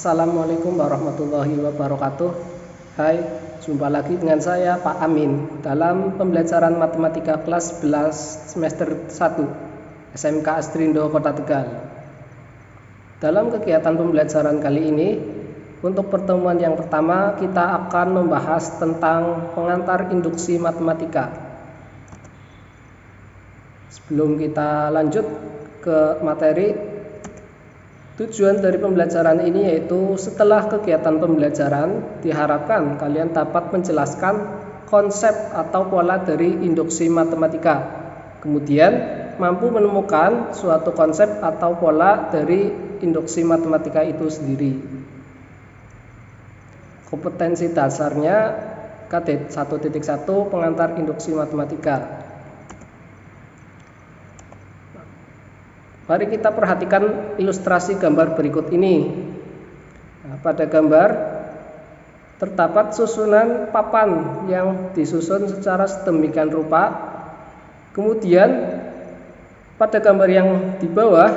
Assalamualaikum warahmatullahi wabarakatuh. Hai, jumpa lagi dengan saya Pak Amin dalam pembelajaran matematika kelas 11 semester 1 SMK Astrindo Kota Tegal. Dalam kegiatan pembelajaran kali ini, untuk pertemuan yang pertama kita akan membahas tentang pengantar induksi matematika. Sebelum kita lanjut ke materi, tujuan dari pembelajaran ini yaitu setelah kegiatan pembelajaran diharapkan kalian dapat menjelaskan konsep atau pola dari induksi matematika. Kemudian mampu menemukan suatu konsep atau pola dari induksi matematika itu sendiri. Kompetensi dasarnya KD 1.1 pengantar induksi matematika. Mari kita perhatikan ilustrasi gambar berikut ini. Pada gambar terdapat susunan papan yang disusun secara sedemikian rupa. Kemudian pada gambar yang di bawah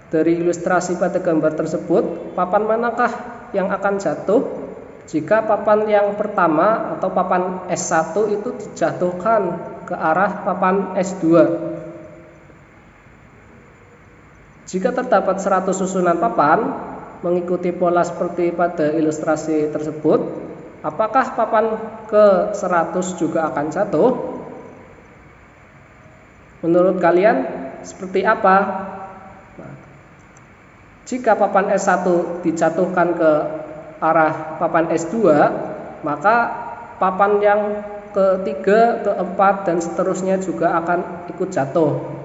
dari ilustrasi pada gambar tersebut, papan manakah yang akan jatuh jika papan yang pertama atau papan S1 itu dijatuhkan ke arah papan S2? Jika terdapat 100 susunan papan mengikuti pola seperti pada ilustrasi tersebut, apakah papan ke 100 juga akan jatuh? Menurut kalian seperti apa? Jika papan S1 dijatuhkan ke arah papan S2, maka papan yang ketiga, keempat, dan seterusnya juga akan ikut jatuh.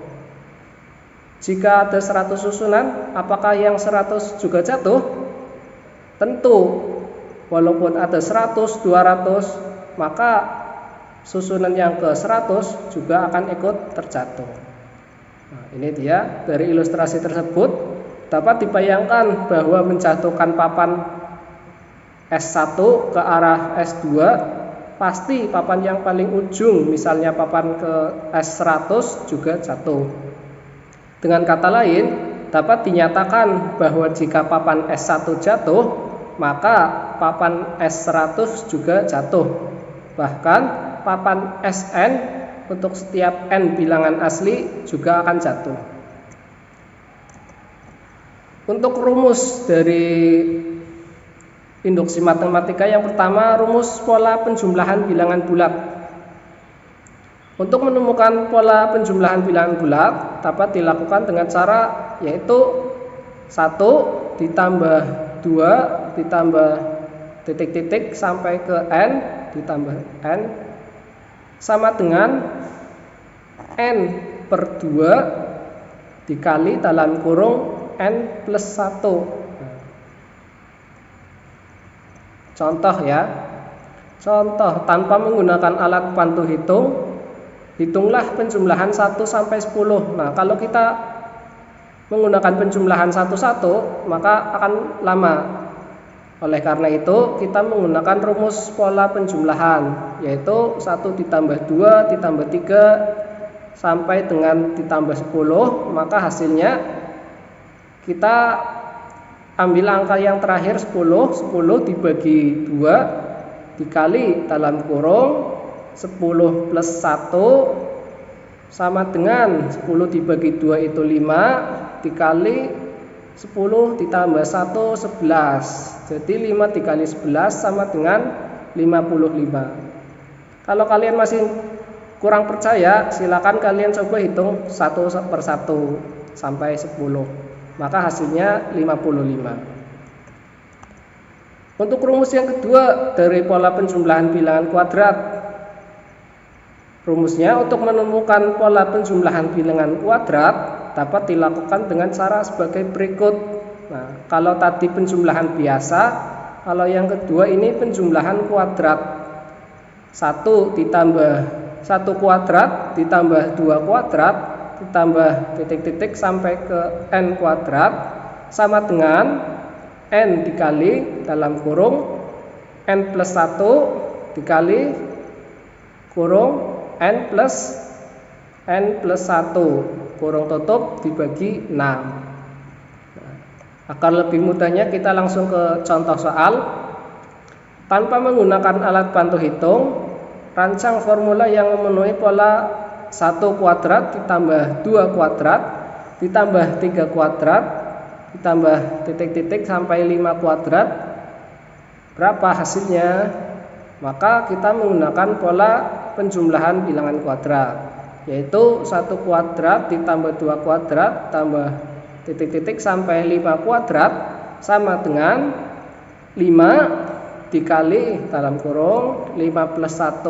Jika ada 100 susunan, apakah yang 100 juga jatuh? Tentu, walaupun ada 100, 200, maka susunan yang ke 100 juga akan ikut terjatuh. Nah, ini dia dari ilustrasi tersebut dapat dibayangkan bahwa menjatuhkan papan S1 ke arah S2, pasti papan yang paling ujung, misalnya papan ke S100 juga jatuh. Dengan kata lain, dapat dinyatakan bahwa jika papan S1 jatuh, maka papan S100 juga jatuh. Bahkan papan Sn untuk setiap n bilangan asli juga akan jatuh. Untuk rumus dari induksi matematika yang pertama, rumus pola penjumlahan bilangan bulat. Untuk menemukan pola penjumlahan bilangan bulat dapat dilakukan dengan cara yaitu 1 ditambah 2 ditambah titik-titik sampai ke n ditambah n sama dengan n per 2 dikali dalam kurung n plus 1. Contoh ya. Contoh tanpa menggunakan alat bantu hitung. Hitunglah penjumlahan 1 sampai 10. Nah, kalau kita menggunakan penjumlahan 1-1, maka akan lama. Oleh karena itu, kita menggunakan rumus pola penjumlahan, yaitu 1 ditambah 2 ditambah 3 sampai dengan ditambah 10, maka hasilnya kita ambil angka yang terakhir 10 dibagi 2 dikali dalam kurung 10 plus 1 sama dengan 10 dibagi 2 itu 5 dikali 10 ditambah 1 11. Jadi 5 dikali 11 sama dengan 55. Kalau kalian masih kurang percaya, silakan kalian coba hitung 1 per 1 sampai 10. Maka hasilnya 55. Untuk rumus yang kedua dari pola penjumlahan bilangan kuadrat. Rumusnya untuk menemukan pola penjumlahan bilangan kuadrat dapat dilakukan dengan cara sebagai berikut. Nah, kalau tadi penjumlahan biasa, kalau yang kedua ini penjumlahan kuadrat. 1 ditambah 1 kuadrat ditambah 2 kuadrat ditambah titik-titik sampai ke n kuadrat sama dengan n dikali dalam kurung n plus 1 dikali kurung n plus 1 kurung tutup dibagi 6. Agar lebih mudahnya kita langsung ke contoh soal. Tanpa menggunakan alat bantu hitung, rancang formula yang memenuhi pola 1 kuadrat ditambah 2 kuadrat ditambah 3 kuadrat ditambah titik-titik sampai 5 kuadrat. Berapa hasilnya? Maka kita menggunakan pola penjumlahan bilangan kuadrat, yaitu 1 kuadrat ditambah 2 kuadrat tambah titik-titik sampai 5 kuadrat sama dengan 5 dikali dalam kurung 5 plus 1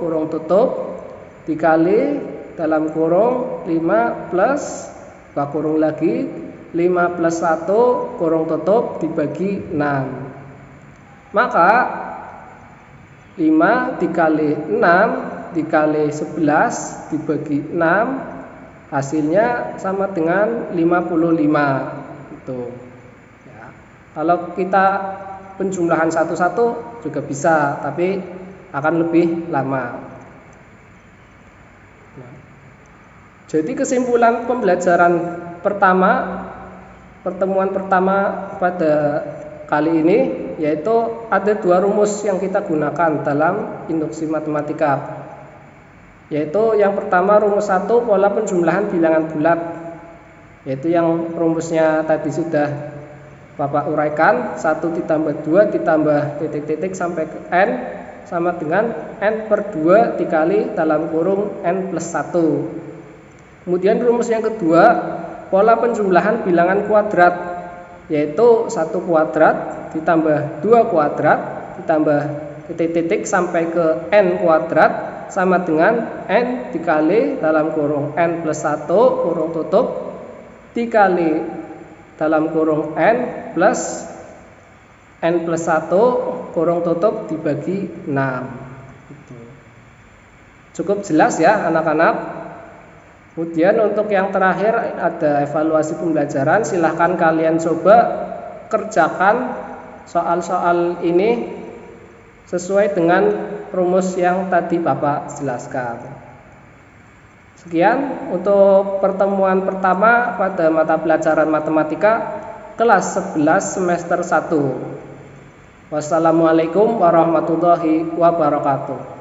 kurung tutup dikali dalam kurung 5 plus kurung lagi 5 plus 1 kurung tutup dibagi 6. Maka 5 dikali 6 dikali 11 dibagi 6 hasilnya sama dengan 55. Itu ya. Kalau kita penjumlahan satu-satu juga bisa, tapi akan lebih lama. Jadi kesimpulan pembelajaran pertemuan pertama pada kali ini, yaitu ada 2 rumus yang kita gunakan dalam induksi matematika. Yaitu yang pertama rumus 1 pola penjumlahan bilangan bulat, yaitu yang rumusnya tadi sudah Bapak uraikan, 1 ditambah 2 ditambah titik-titik sampai ke n sama dengan n per 2 dikali dalam kurung n plus 1. Kemudian rumus yang kedua, pola penjumlahan bilangan kuadrat, yaitu 1 kuadrat ditambah 2 kuadrat ditambah titik-titik sampai ke n kuadrat sama dengan n dikali dalam kurung n plus 1 kurung tutup dikali dalam kurung n plus n plus 1 kurung tutup dibagi 6. Cukup jelas ya anak-anak. Kemudian untuk yang terakhir ada evaluasi pembelajaran. Silahkan kalian coba kerjakan soal-soal ini sesuai dengan rumus yang tadi Bapak jelaskan. Sekian untuk pertemuan pertama pada mata pelajaran matematika kelas 11 semester 1. Wassalamualaikum warahmatullahi wabarakatuh.